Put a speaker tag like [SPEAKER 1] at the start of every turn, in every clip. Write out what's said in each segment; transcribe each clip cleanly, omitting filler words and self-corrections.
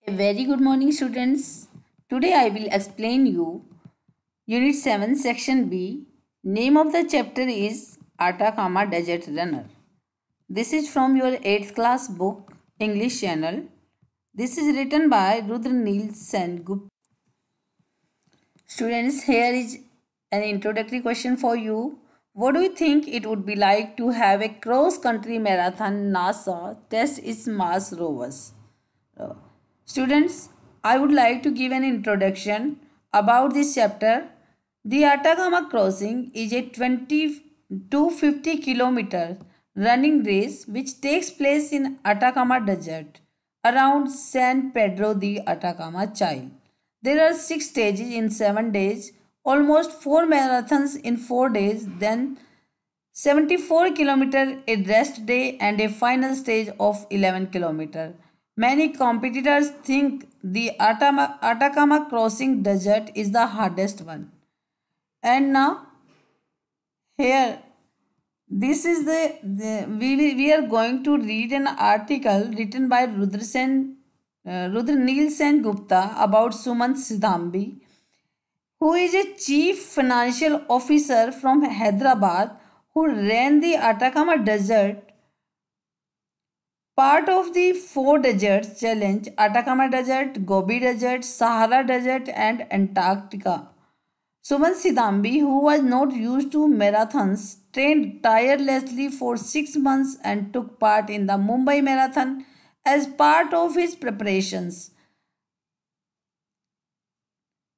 [SPEAKER 1] Very good morning, students. Today I will explain you Unit 7 Section B. Name of the chapter is Atacama Desert Runner. This is from your 8th class book English channel. This is written by Rudra Nielsen Gupta. Students, here is an introductory question for you. What do you think it would be like to have a cross-country marathon NASA test its Mars rovers? Students, I would like to give an introduction about this chapter. The Atacama Crossing is a 250 kilometer running race which takes place in Atacama Desert around San Pedro de Atacama, Chile. There are 6 stages in 7 days, almost 4 marathons in 4 days, then 74 kilometer a rest day and a final stage of 11 kilometer. Many competitors think the Atacama Crossing Desert is the hardest one. And now, here, this is we are going to read an article written by Rudra Nielsen Gupta about Sumant Sidambi, who is a chief financial officer from Hyderabad who ran the Atacama Desert. Part of the 4 deserts challenge: Atacama Desert, Gobi Desert, Sahara Desert and Antarctica. Sumant Sidambi, who was not used to marathons, trained tirelessly for 6 months and took part in the Mumbai Marathon as part of his preparations.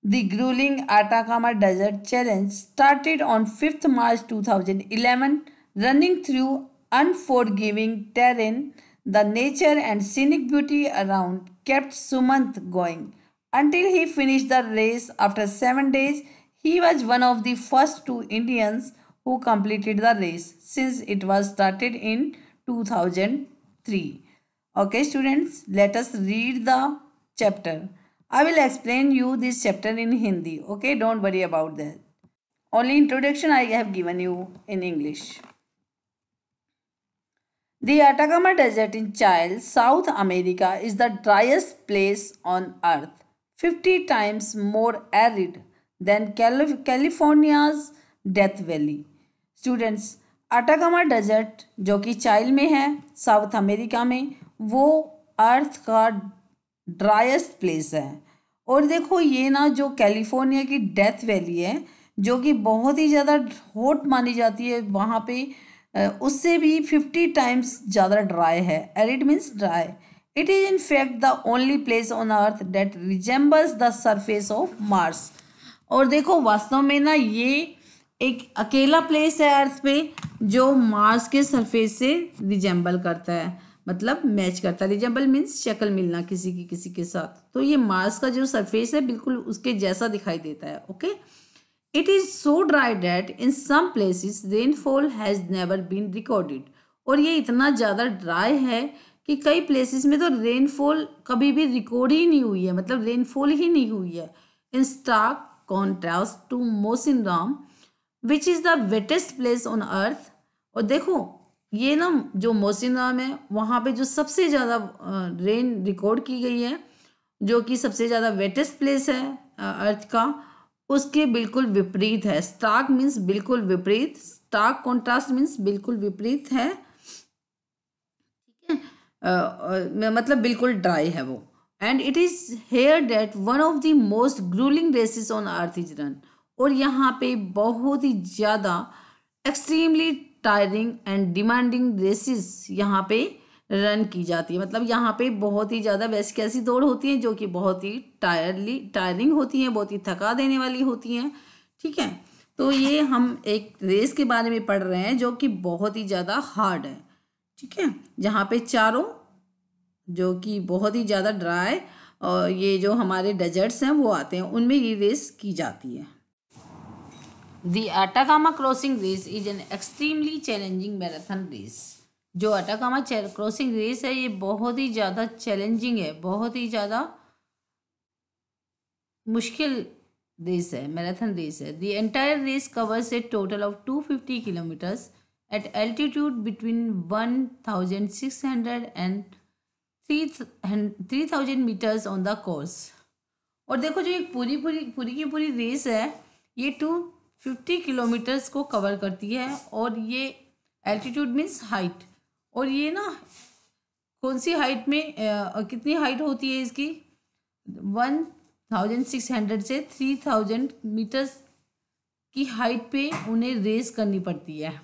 [SPEAKER 1] The grueling Atacama Desert Challenge started on 5th March 2011, running through unforgiving terrain. The nature and scenic beauty around kept Sumant going until he finished the race after 7 days. He was one of the first 2 Indians who completed the race since it was started in 2003. Okay, students, let us read the chapter. I will explain you this chapter in Hindi. Okay, don't worry about that. Only introduction I have given you in English. The Atacama Desert in Chile, South America, is the driest place on Earth, 50 times more arid than California's Death Valley. Students, Atacama Desert जो कि चाइल में है, south America में, वो अर्थ का driest place है. और देखो ये ना जो कैलिफोर्निया की डेथ वैली है जो कि बहुत ही ज़्यादा हॉट मानी जाती है, वहाँ पे उससे भी 50 टाइम्स ज़्यादा ड्राई है. Arid means dry. It is in fact the only place on earth that resembles the surface of Mars. और देखो वास्तव में ना ये एक अकेला प्लेस है अर्थ पे जो मार्स के सरफेस से रिजेंबल करता है, मतलब मैच करता है. रिजेंबल मीन्स शक्ल मिलना किसी के साथ. तो ये मार्स का जो सरफेस है बिल्कुल उसके जैसा दिखाई देता है. Okay. It is so dry that in some places rainfall has never been recorded. और ये इतना ज़्यादा ड्राई है कि कई प्लेसेस में तो रेनफॉल कभी भी रिकॉर्ड ही नहीं हुई है, मतलब रेनफॉल ही नहीं हुई है. In stark contrast to Mawsynram which is the wettest place on earth. और देखो ये ना जो मोसिनराम है वहाँ पे जो सबसे ज़्यादा रेन रिकॉर्ड की गई है, जो कि सबसे ज़्यादा वेटेस्ट प्लेस है अर्थ का, उसके बिल्कुल विपरीत है. स्टार्क मीन्स बिल्कुल विपरीत, स्टार्क कॉन्ट्रास्ट मीन्स बिल्कुल विपरीत है. ठीक है, मतलब बिल्कुल ड्राई है वो. And it is here that one of the most grueling races on earth is run. और यहाँ पे बहुत ही ज़्यादा extremely tiring and demanding races यहाँ पे रन की जाती है. मतलब यहाँ पे बहुत ही ज़्यादा वैसी कैसी दौड़ होती है जो कि बहुत ही टायरिंग होती हैं, बहुत ही थका देने वाली होती हैं. ठीक है, तो ये हम एक रेस के बारे में पढ़ रहे हैं जो कि बहुत ही ज़्यादा हार्ड है. ठीक है, जहाँ पे चारों जो कि बहुत ही ज़्यादा ड्राई और ये जो हमारे डेजर्ट्स हैं वो आते हैं, उनमें ये रेस की जाती है. The Atacama crossing race is an extremely challenging marathon race. जो अटाकामा क्रॉसिंग रेस है ये बहुत ही ज़्यादा चैलेंजिंग है, बहुत ही ज़्यादा मुश्किल रेस है, मैराथन रेस है. The entire race covers a total of 250 kilometres at altitude between 1600 and 3000 metres on the course. और देखो जो एक पूरी की पूरी रेस है ये 250 किलोमीटर्स को कवर करती है। और ये एल्टीट्यूड मीन्स हाइट। और ये ना कौन सी हाइट में कितनी हाइट होती है इसकी, 1600 से 3000 मीटर्स की हाइट पे उन्हें रेस करनी पड़ती है।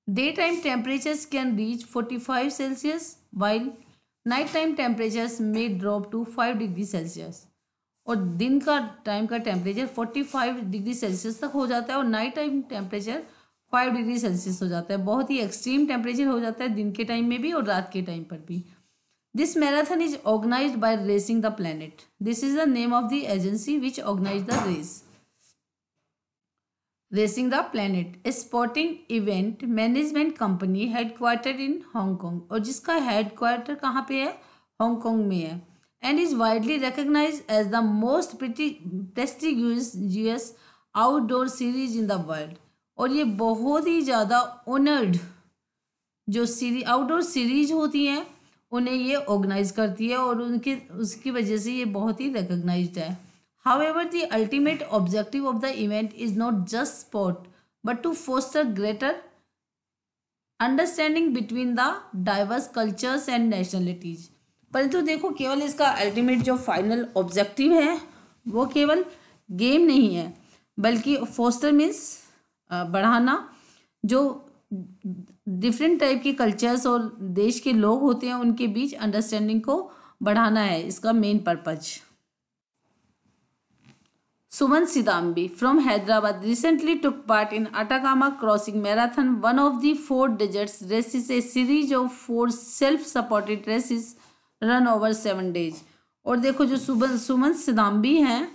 [SPEAKER 1] Day time temperatures can reach 45 Celsius while night time temperatures में ड्रॉप टू 5 डिग्री सेल्सियस। और दिन का टाइम का टेम्परेचर 45 डिग्री सेल्सियस तक हो जाता है और night time temperature 5 degree Celsius हो जाता है। बहुत ही एक्सट्रीम टेम्परेचर हो जाता है दिन के टाइम में भी और रात के टाइम पर भी। This marathon is organised by racing the planet. This is the name of the agency which organise the race. Racing the planet a sporting event management company headquarter in Hong Kong. और जिसका headquarter कहाँ पे है, Hong Kong में है। And is widely recognised as the most prestigious outdoor series in the world. और ये बहुत ही ज़्यादा ऑनर्ड जो आउटडोर सीरीज होती हैं उन्हें ये ऑर्गेनाइज करती है और उसकी वजह से ये बहुत ही रिकग्नाइज्ड है। However, the ultimate objective of the event is not just sport, but to foster greater understanding between the diverse cultures and nationalities. परंतु देखो केवल इसका अल्टीमेट जो फाइनल ऑब्जेक्टिव है वो केवल गेम नहीं है बल्कि फोस्टर मीन्स बढ़ाना, जो डिफरेंट टाइप के कल्चर्स और देश के लोग होते हैं उनके बीच अंडरस्टैंडिंग को बढ़ाना है इसका main purpose. Suman Sidambi from Hyderabad recently took part in Atacama Crossing Marathon, one of the 4 deserts races, a series of 4 self-supported races run over 7 days. और देखो जो सुमन सिदाम्बी हैं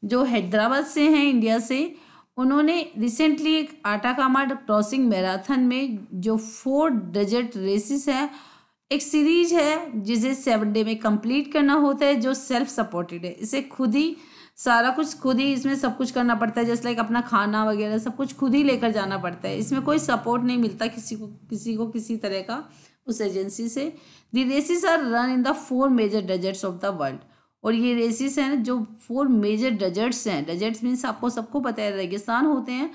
[SPEAKER 1] जो हैदराबाद से हैं इंडिया से, उन्होंने रिसेंटली एक आटाकामा क्रॉसिंग मैराथन में जो 4 डेजर्ट रेसेस है एक सीरीज है जिसे 7 डे में कंप्लीट करना होता है, जो सेल्फ सपोर्टेड है। इसे खुद ही सारा कुछ खुद ही इसमें सब कुछ करना पड़ता है, जैसे लाइक अपना खाना वगैरह सब कुछ खुद ही लेकर जाना पड़ता है। इसमें कोई सपोर्ट नहीं मिलता किसी तरह का उस एजेंसी से। The races are run in the 4 major deserts of the world. और ये रेसेस हैं जो 4 मेजर डेजर्ट्स हैं, डेजर्ट्स मीन्स आपको सबको पता है रेगिस्तान होते हैं,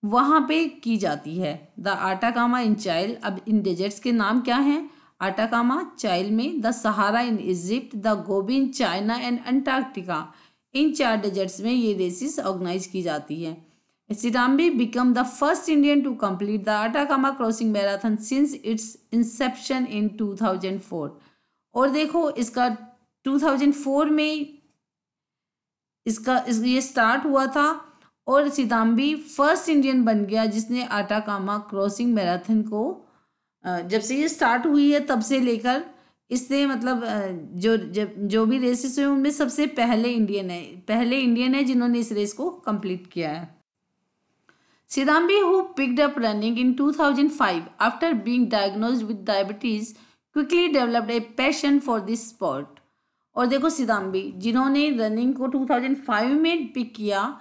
[SPEAKER 1] वहाँ पे की जाती है। द आटाकामा इन चाइल, अब इन डेजर्ट्स के नाम क्या हैं, आटाकामा चाइल में, the Sahara in Egypt, the Gobi in China and Antarctica. इन 4 डेजर्ट्स में ये रेसेस ऑर्गेनाइज की जाती है। Sidambi become the first Indian to complete the Atacama crossing marathon since its inception in 2004। और देखो इसका 2004 में ये स्टार्ट हुआ था और सिदाम्बी फर्स्ट इंडियन बन गया जिसने आटाकामा क्रॉसिंग मैराथन को जब से ये स्टार्ट हुई है तब से लेकर इसने मतलब जो भी रेसेस हुए उनमें सबसे पहले इंडियन है जिन्होंने इस रेस को कंप्लीट किया है। Sidambi who picked up running in 2005 after being diagnosed with diabetes quickly developed a passion for this sport. और देखो सिदाम्बी जिन्होंने रनिंग को 2005 में पिक किया,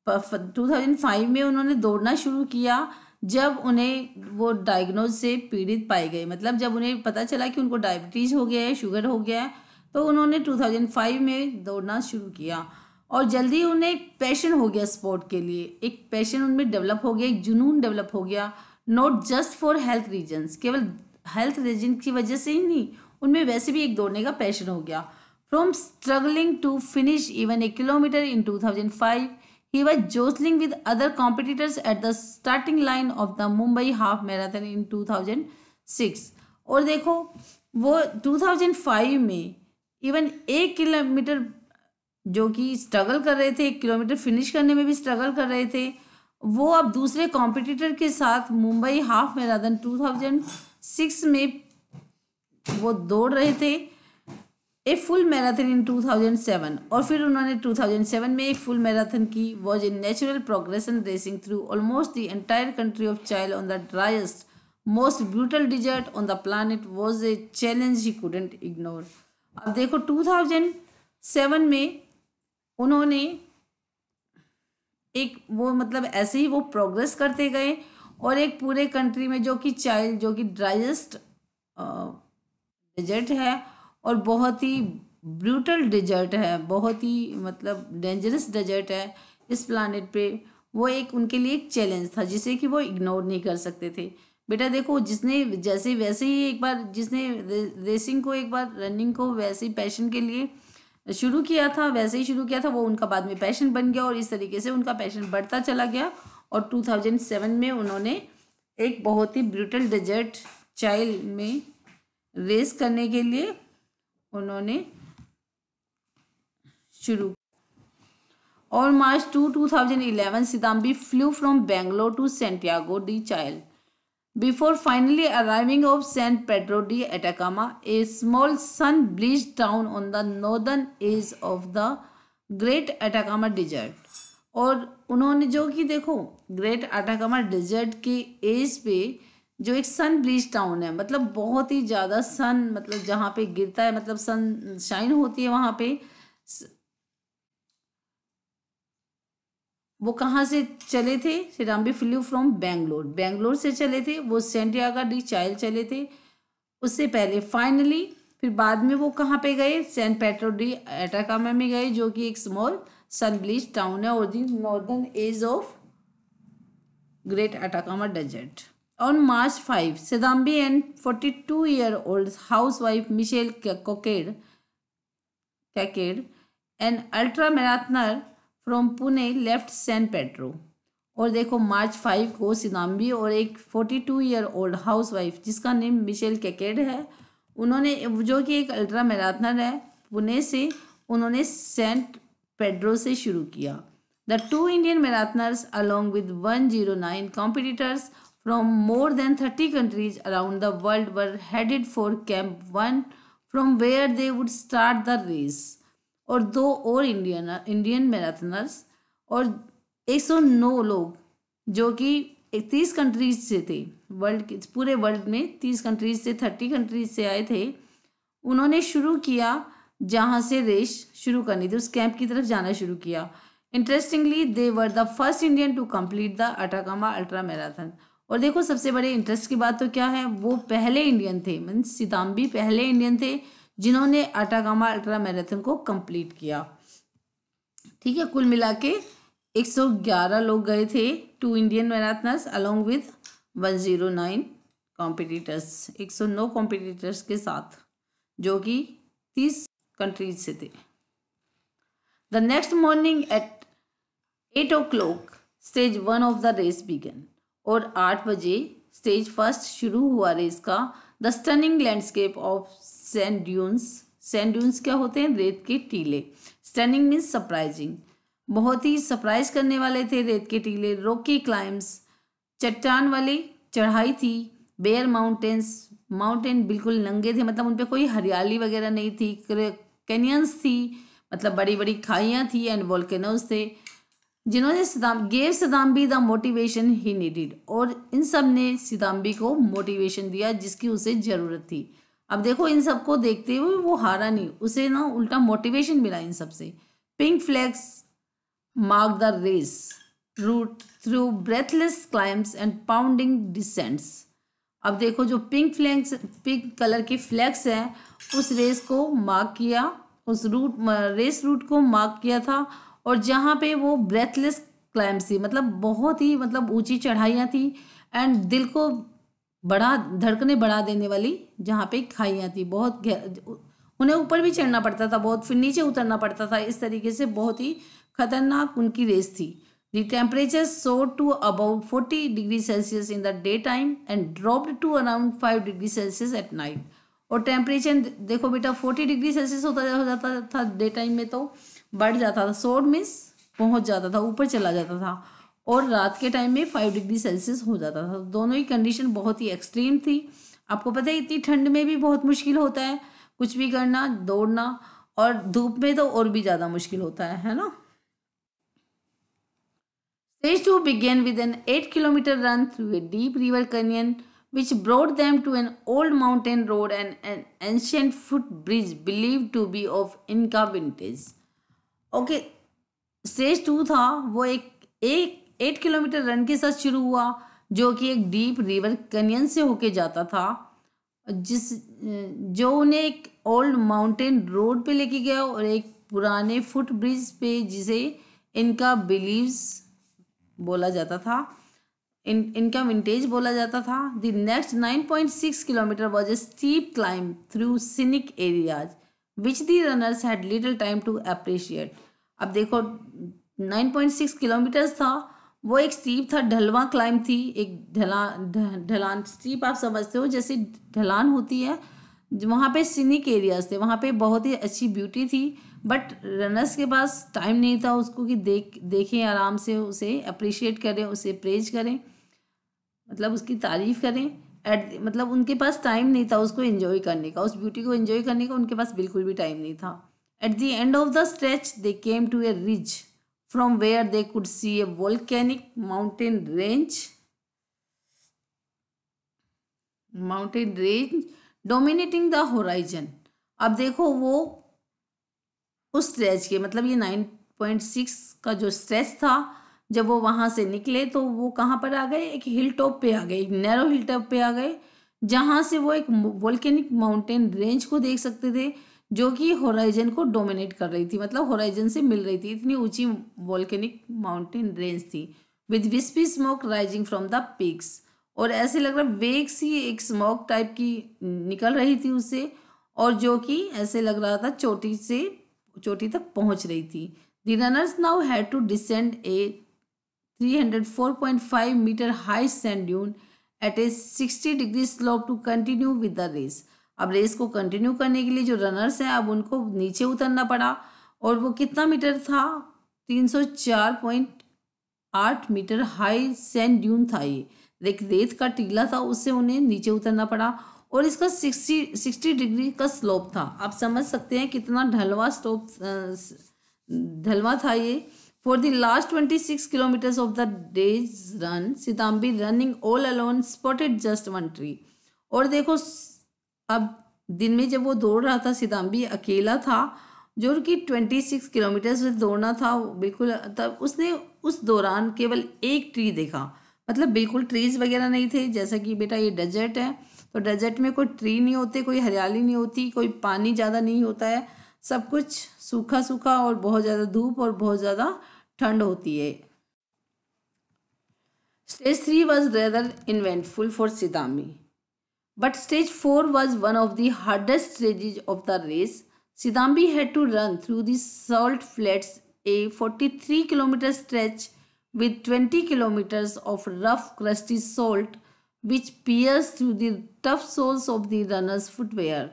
[SPEAKER 1] 2005 में उन्होंने दौड़ना शुरू किया जब उन्हें वो डायग्नोज से पीड़ित पाए गए, मतलब जब उन्हें पता चला कि उनको डायबिटीज़ हो गया है, शुगर हो गया है, तो उन्होंने 2005 में दौड़ना शुरू किया और जल्दी उन्हें एक पैशन हो गया स्पोर्ट के लिए, एक पैशन उनमें डेवलप हो गया, एक जुनून डेवलप हो गया। Not just for health reasons, केवल हेल्थ रीजन की वजह से ही नहीं, उनमें वैसे भी एक दौड़ने का पैशन हो गया। From struggling to finish even a kilometre in 2005, he was jostling with other competitors at the starting line of the Mumbai half marathon in 2006। और देखो वो 2005 में इवन 1 किलोमीटर जो कि स्ट्रगल कर रहे थे, 1 किलोमीटर फिनिश करने में भी स्ट्रगल कर रहे थे, वो अब दूसरे कॉम्पिटिटर के साथ मुंबई हाफ मैराथन 2006 में वो दौड़ रहे थे ए फुल मैराथन इन 2007। और फिर उन्होंने 2007 में एक फुल मैराथन की। Was a natural progression racing through almost the entire country of Chile on the driest most brutal desert on the planet was a challenge he couldn't ignore. अब देखो 2007 में उन्होंने एक वो मतलब ऐसे ही वो प्रोग्रेस करते गए और एक पूरे कंट्री में जो कि चाइल जो कि ड्राइस्ट डेजर्ट है और बहुत ही ब्रूटल डेजर्ट है, बहुत ही मतलब डेंजरस डेजर्ट है इस प्लानेट पे। वो एक उनके लिए एक चैलेंज था जिसे कि वो इग्नोर नहीं कर सकते थे। बेटा देखो, जिसने जैसे वैसे ही एक बार जिसने रेसिंग को, एक बार रनिंग को वैसे ही पैशन के लिए शुरू किया था, वैसे ही शुरू किया था, वो उनका बाद में पैशन बन गया और इस तरीके से उनका पैशन बढ़ता चला गया। और 2007 में उन्होंने एक बहुत ही ब्रूटल डेजर्ट चाइल्ड में रेस करने के लिए उन्होंने शुरू। और March 2, 2011, Sidambi flew from Bangalore to Santiago de Chile before finally arriving of San Pedro de Atacama, a small sun-bleached town on the northern edge of the Great Atacama Desert. और उन्होंने जो कि देखो ग्रेट अटाकामा डेजर्ट के as पे जो एक सन bleach town है, मतलब बहुत ही ज़्यादा सन, मतलब जहाँ पे गिरता है, मतलब सन शाइन होती है वहाँ पे। वो कहाँ से चले थे? सिदाम्बी फ्लू फ्रॉम बेंगलोर, बेंगलोर से चले थे। वो सेंटियागो डी चाइल चले थे उससे पहले। फाइनली फिर बाद में वो कहाँ पे गए? सैन पेड्रो डी एटाकामा में गए, जो कि एक स्मॉल सन ब्लीच टाउन है और the northern edge of great Atacama desert. On March 5, Sidambi and 42-year-old housewife Michelle Kaked, an ultra-marathoner from Pune left San Pedro. और देखो March 5 को सिदाम्बी और एक 42-year-old हाउसवाइफ जिसका नेम मिशेल कैकेड है, उन्होंने, जो कि एक अल्ट्रा मैराथनर है, पुणे से उन्होंने सेंट पेड्रो से शुरू किया। The two Indian marathoners along with 109 competitors from more than 30 countries around the world were headed for camp 1 from where they would start the race. और 2 और इंडियन मैराथनर्स और 109 लोग जो कि 30 कंट्रीज से थे, वर्ल्ड के पूरे वर्ल्ड में 30 कंट्रीज से, 30 कंट्रीज से आए थे। उन्होंने शुरू किया जहाँ से रेस शुरू करनी थी, उस कैंप की तरफ जाना शुरू किया। Interestingly they were the first Indian to complete the Atacama ultra marathon. और देखो सबसे बड़े इंटरेस्ट की बात तो क्या है, वो पहले इंडियन थे, मीन्स सिदाम्बी पहले इंडियन थे जिन्होंने अटाकामा अल्ट्रा मैराथन को कंप्लीट किया। ठीक है, कुल मिला के 111 लोग गए थे, 2 Indian marathoners along with 109 competitors, 109 competitors के साथ, जो कि 30 कंट्रीज से थे। The next morning at 8 o'clock stage 1 of the race began. और 8 बजे स्टेज फर्स्ट शुरू हुआ रेस का। The stunning landscape of sand dunes, sand dunes क्या होते हैं? रेत के टीले। स्टनिंग मीन्स सरप्राइजिंग, बहुत ही सरप्राइज करने वाले थे रेत के टीले। रॉकी क्लाइम्स, चट्टान वाली चढ़ाई थी। बेयर माउंटेन्स, माउंटेन बिल्कुल नंगे थे, मतलब उन पर कोई हरियाली वगैरह नहीं थी। कैनियंस थी, मतलब बड़ी बड़ी खाइयाँ थी। एंड वोल्केनोज थे, जिन्होंने gave Sidambi the motivation he needed. और इन सब ने सिदाम्बी को मोटिवेशन दिया जिसकी उसे ज़रूरत थी। अब देखो इन सबको देखते हुए वो हारा नहीं, उसे ना उल्टा मोटिवेशन मिला इन सब से। Pink flags mark the race route through breathless climbs and pounding descents. अब देखो जो पिंक फ्लैग्स, पिंक कलर के फ्लैग्स हैं, उस रेस को मार्क किया, उस रेस रूट को मार्क किया था। और जहाँ पे वो ब्रेथलेस क्लाइम्स थी, मतलब बहुत ही मतलब ऊंची चढ़ाइयाँ थी। एंड दिल को धड़कने बढ़ा देने वाली जहाँ पे खाइयाँ थी, बहुत उन्हें ऊपर भी चढ़ना पड़ता था बहुत, फिर नीचे उतरना पड़ता था। इस तरीके से बहुत ही खतरनाक उनकी रेस थी। द टेम्परेचर सोared to about 40 degree Celsius in the day time and dropped to around 5 degree Celsius at night. और टेम्परेचर देखो बेटा 40 डिग्री सेल्सियस हो जाता था डे टाइम में, तो बढ़ जाता था। सोared मीन्स पहुँच जाता था, ऊपर चला जाता था। और रात के टाइम में 5 डिग्री सेल्सियस हो जाता था। दोनों ही कंडीशन बहुत ही एक्सट्रीम थी। आपको पता है इतनी ठंड में भी बहुत मुश्किल होता है कुछ भी करना, दौड़ना, और धूप में तो और भी ज़्यादा मुश्किल होता है ना। Stage 2 began with an 8-kilometer run through a deep river canyon which brought them to an old mountain road and an ancient footbridge believed to be of Inca vintage. Okay, Stage 2 था वो एक 8 kilometre run के साथ शुरू हुआ, जो कि एक डीप रिवर कैनियन से होके जाता था। जिस जो उन्हें एक ओल्ड माउंटेन रोड पे लेके गया और एक पुराने फुट ब्रिज पे, जिसे इनका बिलीव्स बोला जाता था, इनका विंटेज बोला जाता था। The next 9.6 kilometre was a steep climb through scenic areas which the runners had little time to appreciate. अब देखो 9.6 किलोमीटर्स था, वो एक स्टीप था, ढलवा क्लाइंब थी, एक ढलान स्टीप आप समझते हो जैसे ढलान होती है। वहाँ पे सिनिक एरियाज थे, वहाँ पे बहुत ही अच्छी ब्यूटी थी, बट रनर्स के पास टाइम नहीं था उसको कि देखें आराम से, उसे अप्रिशिएट करें, उसे प्रेज करें, मतलब उसकी तारीफ करें। मतलब उनके पास टाइम नहीं था उसको एंजॉय करने का, उस ब्यूटी को एंजॉय करने का उनके पास बिल्कुल भी टाइम नहीं था। At the end of the stretch they came to a ridge from where they could see a volcanic mountain range dominating the horizon. अब देखो वो उस स्ट्रेच के, मतलब ये 9.6 का जो स्ट्रेच था, जब वो वहाँ से निकले तो वो कहाँ पर आ गए, एक हिल टॉप पे आ गए, एक नैरो हिल टॉप पे आ गए, जहाँ से वो एक वोल्केनिक माउंटेन रेंज को देख सकते थे जो कि होराइजन को डोमिनेट कर रही थी, मतलब होराइजन से मिल रही थी, इतनी ऊंची वोल्केनिक माउंटेन रेंज थी। With wispy smoke rising from the peaks, और ऐसे लग रहा वेग सी एक स्मोक टाइप की निकल रही थी उससे, और जो कि ऐसे लग रहा था चोटी तक पहुंच रही थी। The runners now had to descend a 304.5 metre high sand dune at a 60 degree slope to continue with the race. अब रेस को कंटिन्यू करने के लिए जो रनर्स हैं अब उनको नीचे उतरना पड़ा, और वो कितना मीटर था, 304.8 मीटर हाई सैंड ड्यून था, ये एक रेत का टीला था, उससे उन्हें नीचे उतरना पड़ा, और इसका 60 डिग्री का स्लोप था। आप समझ सकते हैं कितना ढलवा था ये। For the last 26 kilometers of the day's run, Sidambi running all alone spotted just one tree. और देखो अब दिन में जब वो दौड़ रहा था, सिदाम्बी अकेला था, जो कि 26 किलोमीटर से दौड़ना था बिल्कुल, तब उसने उस दौरान केवल एक ट्री देखा, मतलब बिल्कुल ट्रीज वगैरह नहीं थे, जैसा कि बेटा ये डेजर्ट है, तो डेजर्ट में कोई ट्री नहीं होते, कोई हरियाली नहीं होती, कोई पानी ज़्यादा नहीं होता है, सब कुछ सूखा सूखा और बहुत ज़्यादा धूप और बहुत ज़्यादा ठंड होती है। Stage 3 was rather eventful for Sidambi, but Stage 4 was one of the hardest stages of the race. Sidambi had to run through the salt flats, a 43-kilometer stretch with 20 kilometers of rough, crusty salt, which pierced through the tough soles of the runner's footwear.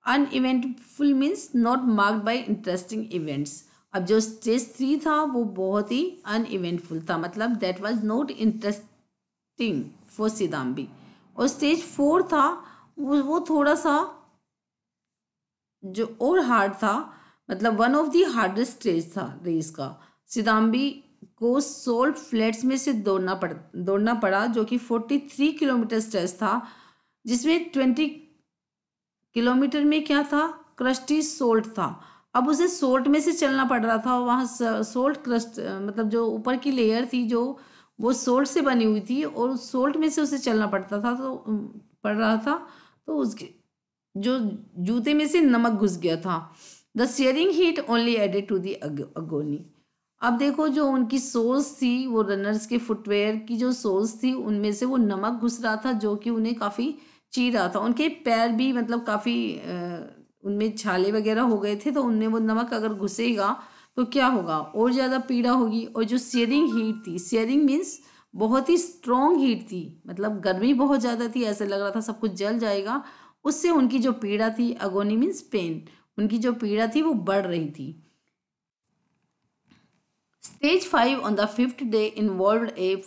[SPEAKER 1] Uneventful means not marked by interesting events. अब जो stage 3 था वो बहुत ही uneventful था, मतलब that was not interesting for Sidambi. और stage 4 था वो थोड़ा सा जो और हार्ड था, मतलब one of the hardest stage था रेस का। सिदाम्बी को सोल्ट फ्लैट्स में से दौड़ना पड़ा जो कि 43 किलोमीटर स्टेज था, जिसमें 20 किलोमीटर में क्या था, क्रस्टी सोल्ट था। अब उसे सोल्ट में से चलना पड़ रहा था, वहाँ सोल्ट क्रस्ट मतलब जो ऊपर की लेयर थी जो वो सोल्ट से बनी हुई थी, और सोल्ट में से उसे चलना पड़ रहा था, तो उसके जो जूते में से नमक घुस गया था। The searing heat only added to the agony. अब देखो जो उनकी सोल्स थी, वो रनर्स के फुटवेयर की जो सोल्स थी उनमें से वो नमक घुस रहा था, जो कि उन्हें काफ़ी चीर रहा था। उनके पैर भी मतलब काफ़ी उनमें छाले वगैरह हो गए थे, तो उनमें वो नमक अगर घुसेगा तो क्या होगा, और ज़्यादा पीड़ा होगी। और जो शेयरिंग हीट थी, शेयरिंग मीन्स बहुत ही स्ट्रॉन्ग हीट थी, मतलब गर्मी बहुत ज़्यादा थी, ऐसे लग रहा था सब कुछ जल जाएगा, उससे उनकी जो पीड़ा थी, अगोनी मीन्स पेन, उनकी जो पीड़ा थी वो बढ़ रही थी। Stage 5 on the 5th day involved a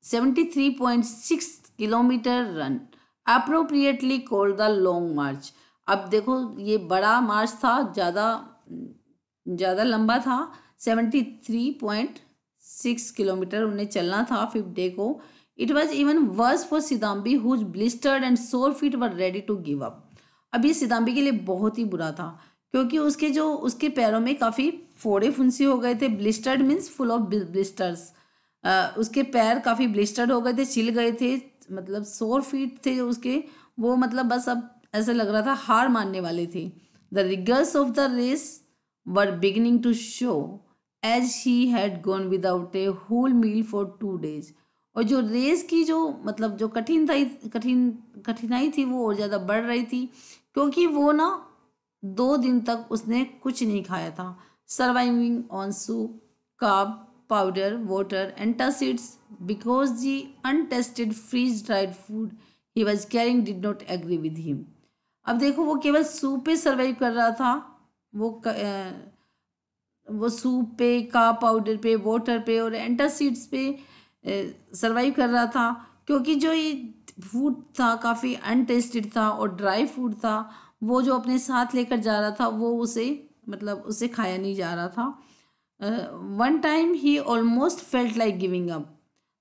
[SPEAKER 1] 73.6 kilometre run, appropriately called the long march. अब देखो ये बड़ा मार्च था, ज़्यादा लंबा था, 73.6 किलोमीटर उन्हें चलना था 5th डे को। It was even worse for Sidambi whose blistered and sore feet were ready to give up. अब ये सिदाम्बी के लिए बहुत ही बुरा था, क्योंकि उसके पैरों में काफ़ी फोड़े फुंसी हो गए थे। Blistered means full of blisters, उसके पैर काफ़ी ब्लिस्टर्ड हो गए थे, छिल गए थे, मतलब सोर फीट थे उसके, वो मतलब बस अब ऐसा लग रहा था हार मानने वाले थे। The rigours of the race were beginning to show as he had gone without a whole meal for 2 days। और जो रेस की जो मतलब जो कठिनाई थी वो और ज़्यादा बढ़ रही थी, क्योंकि वो ना 2 दिन तक उसने कुछ नहीं खाया था। Surviving on soup, carb powder, water, antacids, because the untested freeze-dried food he was carrying did not agree with him। अब देखो वो केवल सूप पे सर्वाइव कर रहा था, वो सूप पे, कार्ब पाउडर पे, वाटर पे और एंटासिड्स पे सर्वाइव कर रहा था, क्योंकि जो ये फूड था काफ़ी अनटेस्टेड था और ड्राई फूड था। वो जो अपने साथ लेकर जा रहा था वो उसे मतलब उसे खाया नहीं जा रहा था। One time he almost felt like giving up.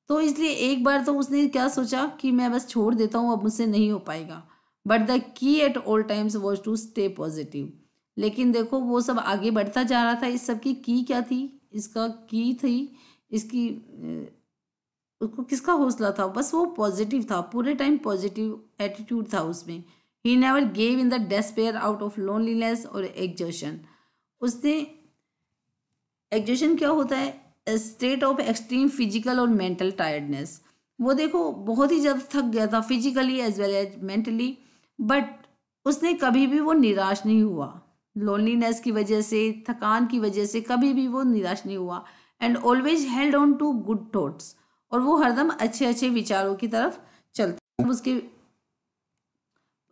[SPEAKER 1] तो इसलिए एक बार तो उसने क्या सोचा कि मैं बस छोड़ देता हूँ, अब मुझसे नहीं हो पाएगा। But the key at all times was to stay positive. लेकिन देखो वो सब आगे बढ़ता जा रहा था। इस सब की क्या थी? इसका की थी इसकी उसको किसका हौसला था? बस वो पॉजिटिव था, पूरे टाइम पॉजिटिव एटीट्यूड था उसमें। He never gave in the despair out of loneliness और एग्जॉशन। उसने एग्जॉशन क्या होता है? स्टेट ऑफ एक्सट्रीम फिजिकल और मेंटल टायर्डनेस। वो देखो बहुत ही ज़्यादा थक गया था physically as well as mentally, but उसने कभी भी वो निराश नहीं हुआ। लोनलीनेस की वजह से, थकान की वजह से कभी भी वो निराश नहीं हुआ। And always held on to good thoughts. और वो हरदम अच्छे अच्छे विचारों की तरफ चलता।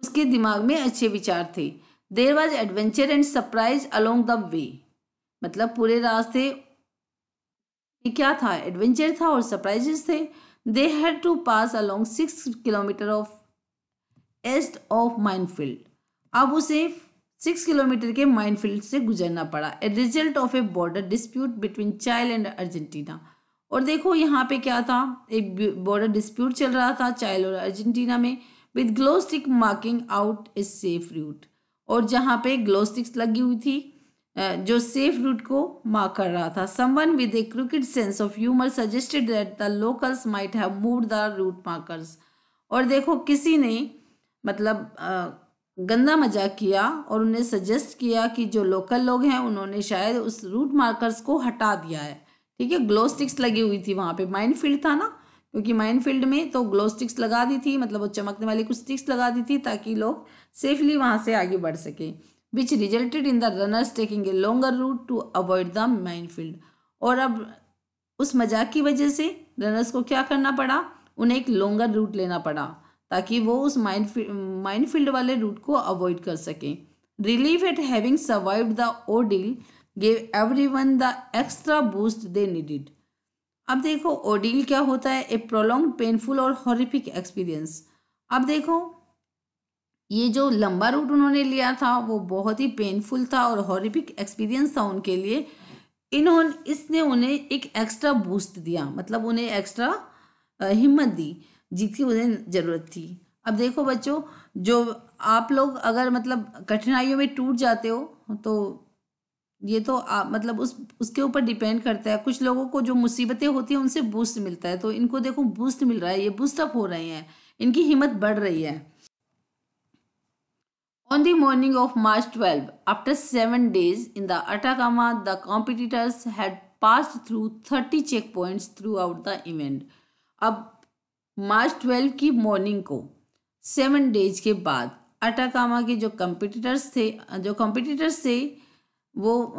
[SPEAKER 1] उसके दिमाग में अच्छे विचार थे। There was adventure and surprise along the way. मतलब पूरे रास्ते क्या था? एडवेंचर था और सरप्राइजेस थे। They had to pass along 6 kilometre of east of minefield. अब उसे 6 किलोमीटर के माइनफील्ड से गुजरना पड़ा। A result of a border dispute between Chile and Argentina. और देखो यहाँ पे क्या था? एक बॉर्डर डिस्प्यूट चल रहा था चाइल और अर्जेंटीना में, with glow stick marking out a safe route. और जहाँ पे ग्लो स्टिक्स लगी हुई थी जो सेफ रूट को मार्क कर रहा था। Someone with a cricket sense of humour suggested that the locals might have moved the route markers. और देखो किसी ने मतलब गंदा मजाक किया और उन्हें सजेस्ट किया कि जो लोकल लोग हैं उन्होंने शायद उस रूट मार्कर्स को हटा दिया है। ठीक है, ग्लो स्टिक्स लगी हुई थी वहाँ पे, माइन फील्ड था ना, क्योंकि माइन फील्ड में तो ग्लो स्टिक्स लगा दी थी, मतलब वो चमकने वाली कुछ स्टिक्स लगा दी थी ताकि लोग सेफली वहाँ से आगे बढ़ सके, which resulted in the runners taking a longer route to avoid the mine field. और अब उस मजाक की वजह से रनर्स को क्या करना पड़ा? उन्हें एक लॉन्गर रूट लेना पड़ा ताकि वो उस माइन फील्ड वाले रूट को अवॉइड कर सकें। Relief eight having survived the ordeal gave everyone the extra boost they needed। अब देखो ordeal क्या होता है? ए prolonged पेनफुल और हॉरिफिक एक्सपीरियंस। अब देखो ये जो लंबा रूट उन्होंने लिया था वो बहुत ही पेनफुल था और हॉरिफिक एक्सपीरियंस था उनके लिए। इसने उन्हें एक एक्स्ट्रा बूस्ट दिया, मतलब उन्हें एक्स्ट्रा हिम्मत दी जिसकी उन्हें ज़रूरत थी। अब देखो बच्चों, जो आप लोग अगर मतलब कठिनाइयों में टूट जाते हो तो ये तो मतलब उसके ऊपर डिपेंड करता है। कुछ लोगों को जो मुसीबतें होती हैं उनसे बूस्ट मिलता है, तो इनको देखो बूस्ट मिल रहा है, ये बूस्ट अप हो रहे हैं, इनकी हिम्मत बढ़ रही है। On the morning of March 12, after 7 days in the Atacama, the competitors had passed through 30 checkpoints throughout the event। अब मार्च 12 की मॉर्निंग को 7 डेज के बाद अटाकामा के जो कॉम्पिटिटर्स थे वो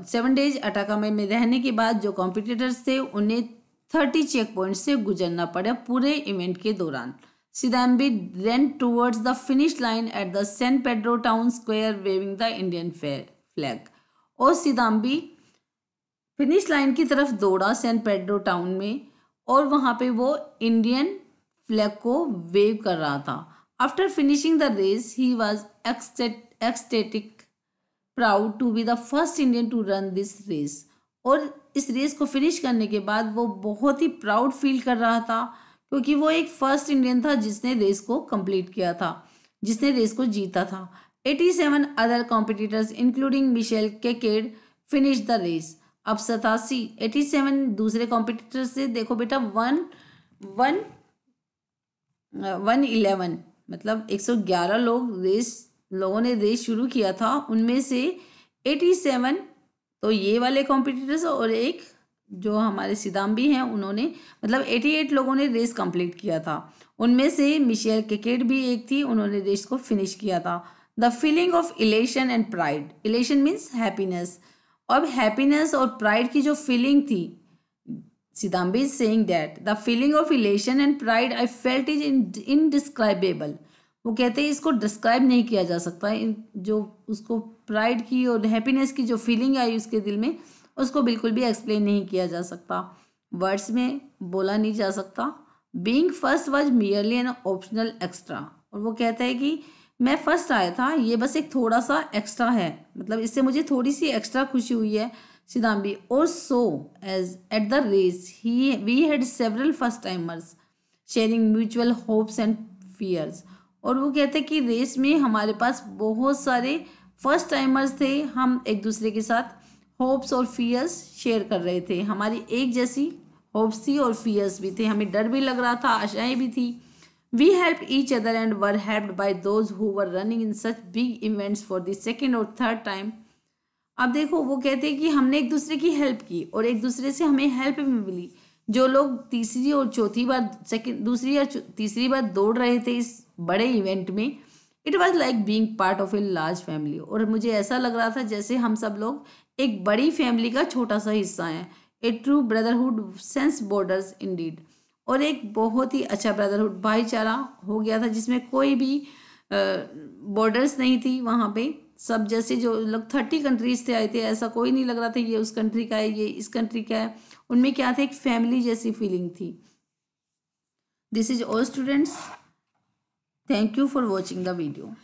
[SPEAKER 1] 7 डेज अटाकामा में रहने के बाद जो कॉम्पिटिटर्स थे उन्हें 30 चेक पॉइंट से गुजरना पड़ा पूरे इवेंट के दौरान। सिदाम्बी ran towards the finish line at the San Pedro Town Square waving the Indian flag। और सिदाम्बी फिनिश लाइन की तरफ दौड़ा सैन पेड्रो टाउन में और वहाँ पे वो इंडियन फ्लैग को वेव कर रहा था। After finishing the race he was ecstatic proud to be the first Indian to run this race. और इस रेस को फिनिश करने के बाद वो बहुत ही प्राउड फील कर रहा था क्योंकि वो एक फर्स्ट इंडियन था जिसने रेस को कंप्लीट किया था, जिसने रेस को जीता था। 87 other competitors including Michelle Kekede finish the race. अब 87 दूसरे कॉम्पिटिटर्स से देखो बेटा 111 मतलब 111 लोगों ने रेस शुरू किया था, उनमें से 87 तो ये वाले कॉम्पिटिटर्स और एक जो हमारे सिदाम्बी हैं उन्होंने, मतलब 88 लोगों ने रेस कंप्लीट किया था। उनमें से मिशेल केकेट भी एक थी, उन्होंने रेस को फिनिश किया था। The feeling of elation and pride, elation means happiness, अब हैप्पीनेस और प्राइड की जो फीलिंग थी, Sidambi is saying that the feeling of elation and pride I felt is indescribable. वो कहते हैं इसको डिस्क्राइब नहीं किया जा सकता, जो उसको प्राइड की और हैप्पीनेस की जो फीलिंग आई उसके दिल में, उसको बिल्कुल भी एक्सप्लेन नहीं किया जा सकता, वर्ड्स में बोला नहीं जा सकता। Being first was merely an optional extra, और वो कहता है कि मैं फर्स्ट आया था, ये बस एक थोड़ा सा एक्स्ट्रा है, मतलब इससे मुझे थोड़ी सी एक्स्ट्रा खुशी हुई है। सिदाम्बी, और so as at the race we had several first timers sharing mutual hopes and fears, और वो कहते हैं कि रेस में हमारे पास बहुत सारे फर्स्ट टाइमर्स थे, हम एक दूसरे के साथ होप्स और फियर्स शेयर कर रहे थे, हमारी एक जैसी होप्स थी और फियर्स भी थे, हमें डर भी लग रहा था, आशाएं भी थी। We help each other and were helped by those who were running in such big events for the second और थर्ड टाइम। अब देखो वो कहते हैं कि हमने एक दूसरे की हेल्प की और एक दूसरे से हमें हेल्प भी मिली। जो लोग तीसरी और चौथी बार दूसरी या तीसरी बार दौड़ रहे थे इस बड़े इवेंट में, it was like being part of a large family, और मुझे ऐसा लग रहा था जैसे हम सब लोग एक बड़ी फैमिली का छोटा सा हिस्सा है। A true brotherhood sense borders indeed, और एक बहुत ही अच्छा ब्रदरहुड भाईचारा हो गया था जिसमें कोई भी बॉर्डर्स नहीं थी, वहाँ पे सब जैसे जो लोग 30 कंट्रीज से आए थे, ऐसा कोई नहीं लग रहा था ये उस कंट्री का है, ये इस कंट्री का है, उनमें क्या था, एक फैमिली जैसी फीलिंग थी। This is all students, thank you for watching the video.